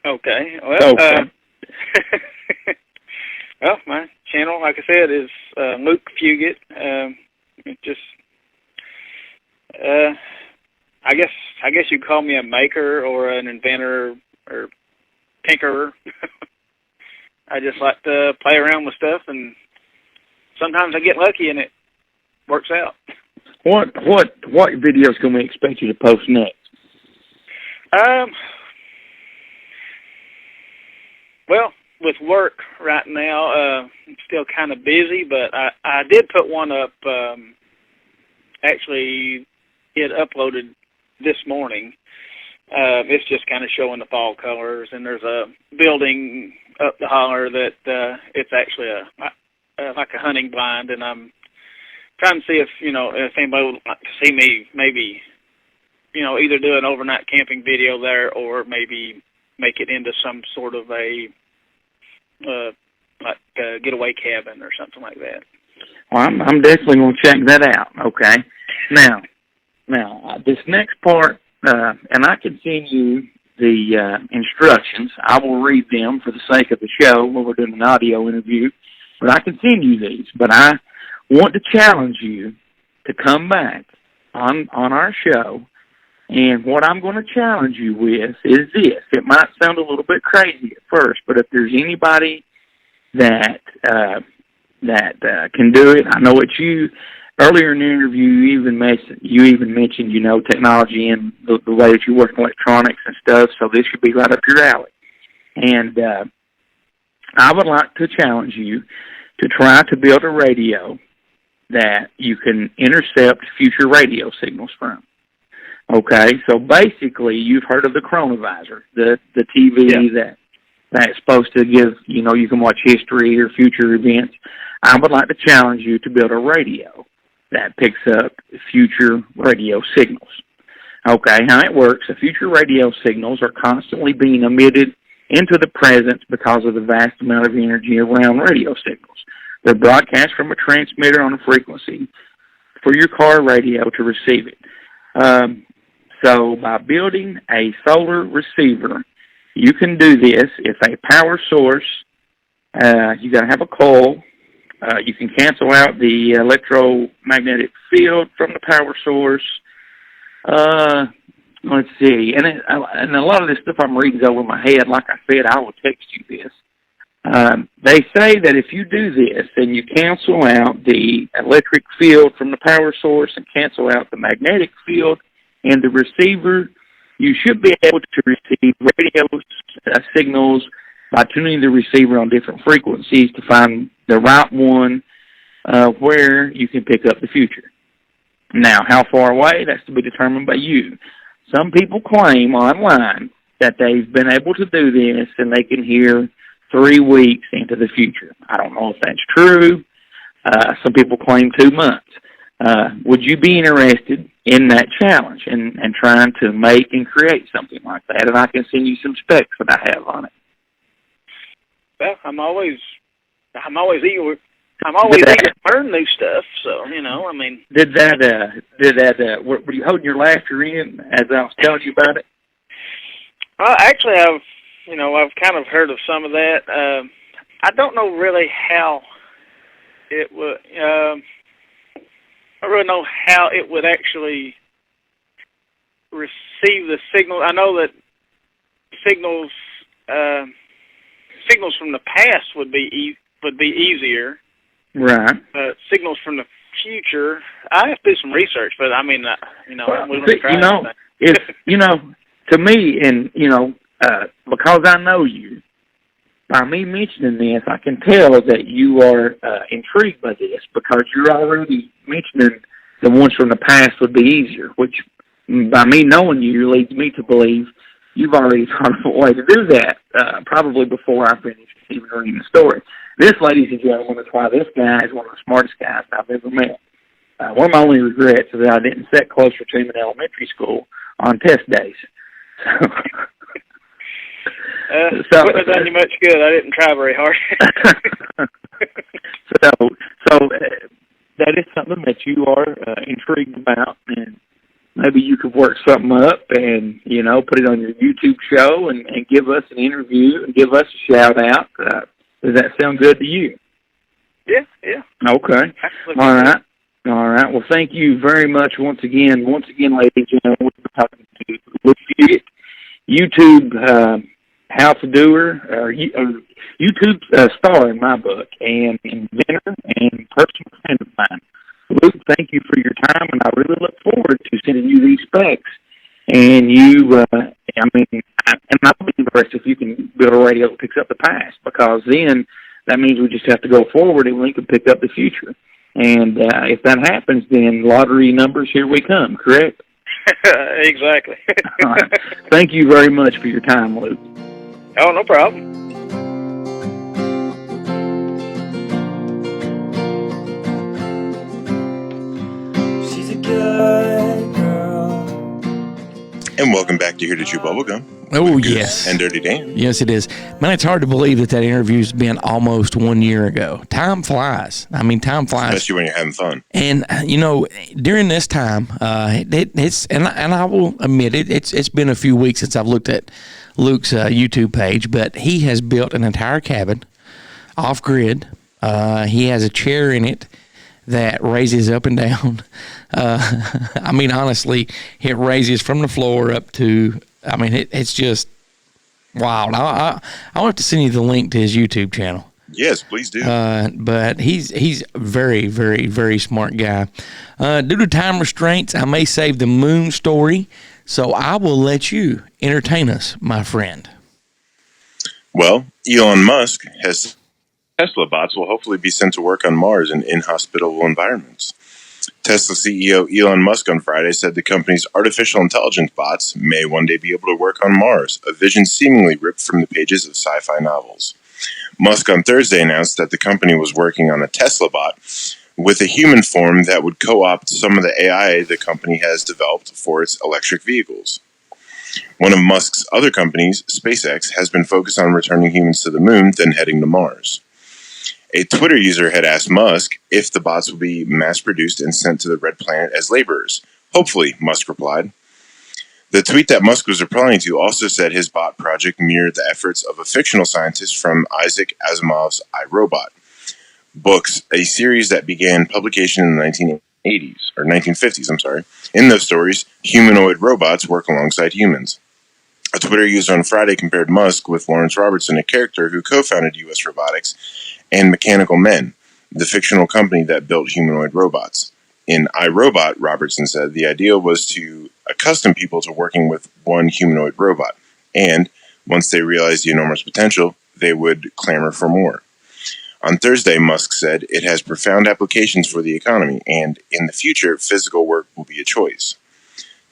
Okay. Well,
okay.
Well, my channel, like I said, is Luke Fugit. I guess you'd call me a maker or an inventor or tinkerer. I just like to play around with stuff, and sometimes I get lucky and it works out.
What videos can we expect you to post next?
Well, with work right now, I'm still kind of busy, but I did put one up. Actually, it uploaded this morning. It's just kind of showing the fall colors, and there's a building up the holler that it's actually like a hunting blind, and I'm trying to see if anybody would like to see me maybe either do an overnight camping video there or maybe make it into some sort of a getaway cabin or something like that.
Well, I'm definitely going to check that out. Okay. Now, this next part, and I can send you the instructions. I will read them for the sake of the show when we're doing an audio interview, but I can send you these. But I want to challenge you to come back on our show, and what I'm going to challenge you with is this. It might sound a little bit crazy at first, but if there's anybody that can do it, I know it's you. Earlier in the interview, you even mentioned technology and the way that you work in electronics and stuff. So this should be right up your alley. And I would like to challenge you to try to build a radio that you can intercept future radio signals from. Okay, so basically, you've heard of the chronovisor, the TV that's supposed to give, you can watch history or future events. I would like to challenge you to build a radio that picks up future radio signals. Okay, how it works, the future radio signals are constantly being emitted into the present because of the vast amount of energy around radio signals. They're broadcast from a transmitter on a frequency for your car radio to receive it. So by building a solar receiver, you can do this. If a power source, you got to have a coil. You can cancel out the electromagnetic field from the power source. Let's see. And a lot of this stuff I'm reading over my head. Like I said, I will text you this. They say that if you do this, then you cancel out the electric field from the power source and cancel out the magnetic field in the receiver. You should be able to receive radio signals by tuning the receiver on different frequencies to find the right one where you can pick up the future. Now, how far away? That's to be determined by you. Some people claim online that they've been able to do this and they can hear 3 weeks into the future. I don't know if that's true. Some people claim 2 months. Would you be interested in that challenge and trying to make and create something like that? And I can send you some specs that I have on it.
Well, I'm always eager to learn new stuff. So, I mean.
Were you holding your laughter in as I was telling you about it?
Actually, I've kind of heard of some of that. I don't know really how it would. I don't really know how it would actually receive the signal. I know that signals from the past would be easier.
Right.
Signals from the future, I have to do some research, but I mean,
to me, and because I know you, by me mentioning this, I can tell that you are intrigued by this because you're already mentioning the ones from the past would be easier, which by me knowing you leads me to believe you've already thought of a way to do that, probably before I finished even reading the story. This, ladies and gentlemen, is why this guy is one of the smartest guys I've ever met. One of my only regrets is that I didn't sit closer to him in elementary school on test days.
Wouldn't have done you much good. I didn't try very hard.
So that is something that you are intrigued about, and maybe you could work something up and, put it on your YouTube show and give us an interview and give us a shout out. Does that sound good to you?
Yeah.
Okay. All right. Well, thank you very much once again, ladies and gentlemen. We're talking to Luke, YouTube how to doer, or YouTube star in my book, and inventor and personal friend of mine. Luke, thank you for your time, and I really look forward to sending you these specs. And I'll be impressed if you can build a radio that picks up the past, because then that means we just have to go forward and we can pick up the future. And if that happens, then lottery numbers, here we come, correct?
Exactly.
All right. Thank you very much for your time, Luke.
Oh, no problem.
She's a good girl.
And welcome back to Here to Chew Bubblegum.
Oh,
Goose
yes.
And Dirtydan.
Yes, it is. Man, it's hard to believe that interview's been almost 1 year ago. Time flies. Time flies.
Especially when you're having fun.
And, during this time, it's I will admit it's been a few weeks since I've looked at Luke's YouTube page, but he has built an entire cabin off grid. He has a chair in it that raises up and down. Honestly, it raises from the floor up to, it's just wild. I'll have to send you the link to his YouTube channel.
Yes, please do.
But he's very, very, very smart guy. Due to time restraints, I may save the moon story, so I will let you entertain us, my friend.
Well, Elon Musk has Tesla bots will hopefully be sent to work on Mars in inhospitable environments. Tesla CEO Elon Musk on Friday said the company's artificial intelligence bots may one day be able to work on Mars, a vision seemingly ripped from the pages of sci-fi novels. Musk on Thursday announced that the company was working on a Tesla bot with a human form that would co-opt some of the AI the company has developed for its electric vehicles. One of Musk's other companies, SpaceX, has been focused on returning humans to the moon, then heading to Mars. A Twitter user had asked Musk if the bots would be mass-produced and sent to the Red Planet as laborers. Hopefully, Musk replied. The tweet that Musk was replying to also said his bot project mirrored the efforts of a fictional scientist from Isaac Asimov's I, Robot books, a series that began publication in the 1950s. In those stories, humanoid robots work alongside humans. A Twitter user on Friday compared Musk with Lawrence Robertson, a character who co-founded U.S. Robotics and Mechanical Men, the fictional company that built humanoid robots. In I, Robot, Robertson said the idea was to accustom people to working with one humanoid robot, and once they realized the enormous potential, they would clamor for more. On Thursday, Musk said it has profound applications for the economy, and in the future, physical work will be a choice.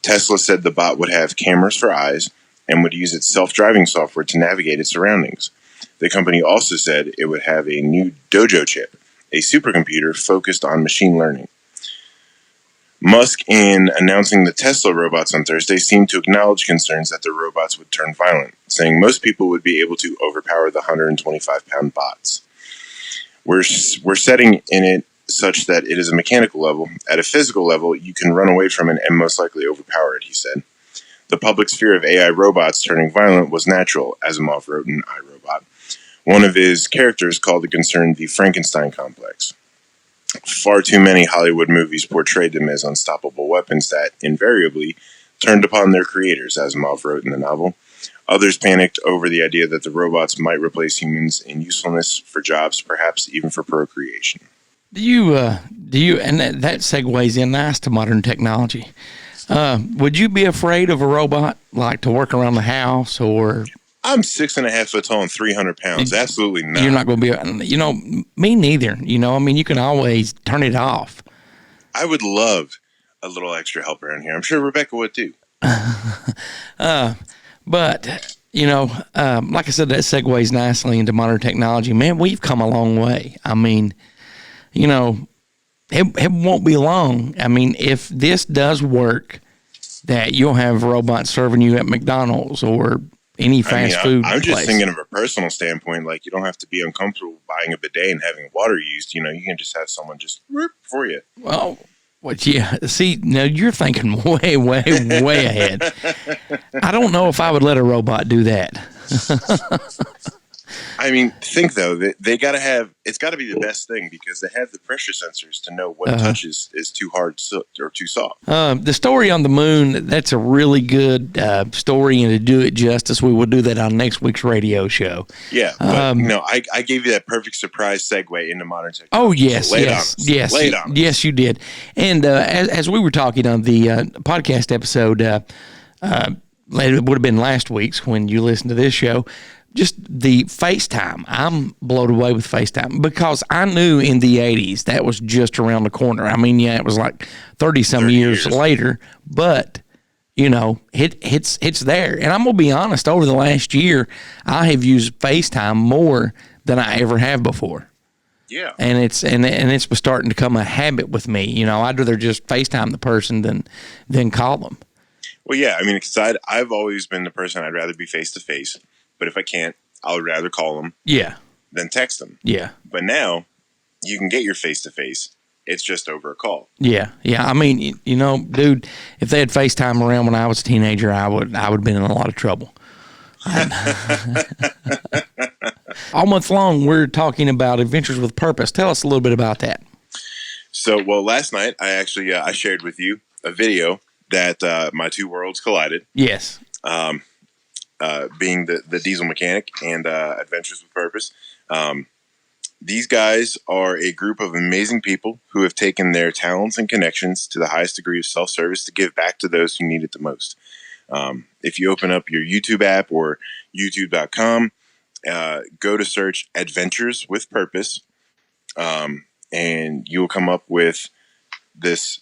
Tesla said the bot would have cameras for eyes and would use its self-driving software to navigate its surroundings. The company also said it would have a new Dojo chip, a supercomputer focused on machine learning. Musk, in announcing the Tesla robots on Thursday, seemed to acknowledge concerns that the robots would turn violent, saying most people would be able to overpower the 125-pound bots. We're setting in it such that it is a mechanical level. At a physical level, you can run away from it and most likely overpower it, he said. The public's fear of AI robots turning violent was natural, Asimov wrote in iRobot. One of his characters called the concern the Frankenstein complex. Far too many Hollywood movies portrayed them as unstoppable weapons that, invariably, turned upon their creators, Asimov wrote in the novel. Others panicked over the idea that the robots might replace humans in usefulness for jobs, perhaps even for procreation.
Do you, and that segues in nice to modern technology. Would you be afraid of a robot, like to work around the house or...
I'm 6.5 foot tall and 300 pounds. Absolutely not.
You're not going to be, me neither. You can always turn it off.
I would love a little extra help around here. I'm sure Rebecca would too.
But, like I said, that segues nicely into modern technology. Man, we've come a long way. It won't be long. If this does work, that you'll have robots serving you at McDonald's or any fast food
I'm just
place.
thinking of a personal standpoint. Like, you don't have to be uncomfortable buying a bidet and having water used. You can just have someone just whoop for you.
Well, yeah. See, now you're thinking way, way, way ahead. I don't know if I would let a robot do that.
Think though, they got to have, it's got to be the best thing because they have the pressure sensors to know what touch is too hard or too soft.
The story on the moon, that's a really good story, and to do it justice, we will do that on next week's radio show.
Yeah, but I gave you that perfect surprise segue into modern technology.
Oh, yes,
so
yes, you did. And as we were talking on the podcast episode, it would have been last week's when you listened to this show, just the FaceTime. I'm blown away with FaceTime because I knew in the 80s that was just around the corner. It was like 30-some years later, but, it's there. And I'm going to be honest, over the last year, I have used FaceTime more than I ever have before.
Yeah.
And it's starting to become a habit with me. I'd rather just FaceTime the person than call them.
Well, yeah, because I've always been the person I'd rather be face-to-face. But if I can't, I would rather call them than text them.
Yeah.
But now you can get your face-to-face. It's just over a call.
Yeah. Yeah. Dude, if they had FaceTime around when I was a teenager, I would have been in a lot of trouble. All month long, we're talking about Adventures with Purpose. Tell us a little bit about that.
So, last night, I actually I shared with you a video that my two worlds collided.
Yes.
Being the diesel mechanic and Adventures with Purpose. These guys are a group of amazing people who have taken their talents and connections to the highest degree of self-service to give back to those who need it the most. If you open up your YouTube app or youtube.com, go to search Adventures with Purpose, and you'll come up with this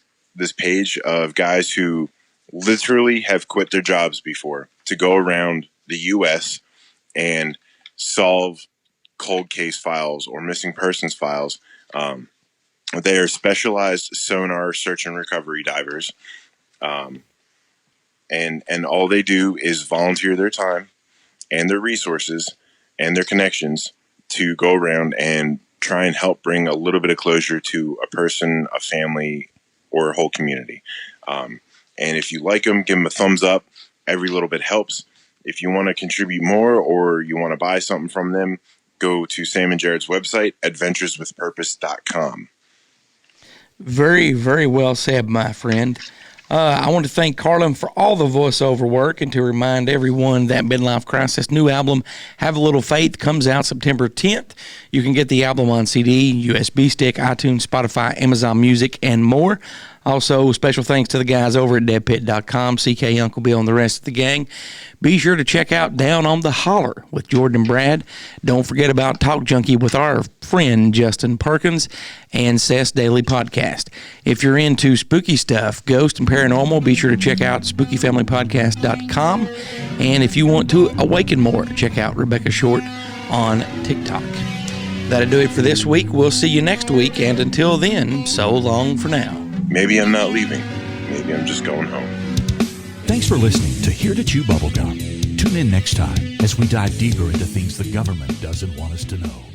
page of guys who literally have quit their jobs before to go around the U.S. and solve cold case files or missing persons files. They are specialized sonar search and recovery divers. And all they do is volunteer their time and their resources and their connections to go around and try and help bring a little bit of closure to a person, a family, or a whole community. And if you like them, give them a thumbs up. Every little bit helps. If you want to contribute more or you want to buy something from them, go to Sam and Jared's website, adventureswithpurpose.com.
Very, very well said, my friend. I want to thank Carlin for all the voiceover work and to remind everyone that Midlife Crisis new album, Have a Little Faith, comes out September 10th. You can get the album on CD, USB stick, iTunes, Spotify, Amazon Music, and more. Also, special thanks to the guys over at deadpit.com, CK, Uncle Bill, and the rest of the gang. Be sure to check out Down on the Holler with Jordan and Brad. Don't forget about Talk Junkie with our friend Justin Perkins and Seth's Daily Podcast. If you're into spooky stuff, ghost and paranormal, be sure to check out spookyfamilypodcast.com. And if you want to awaken more, check out Rebecca Short on TikTok. That'll do it for this week. We'll see you next week, and until then, so long for now.
Maybe I'm not leaving. Maybe I'm just going home.
Thanks for listening to Here to Chew Bubblegum. Tune in next time as we dive deeper into things the government doesn't want us to know.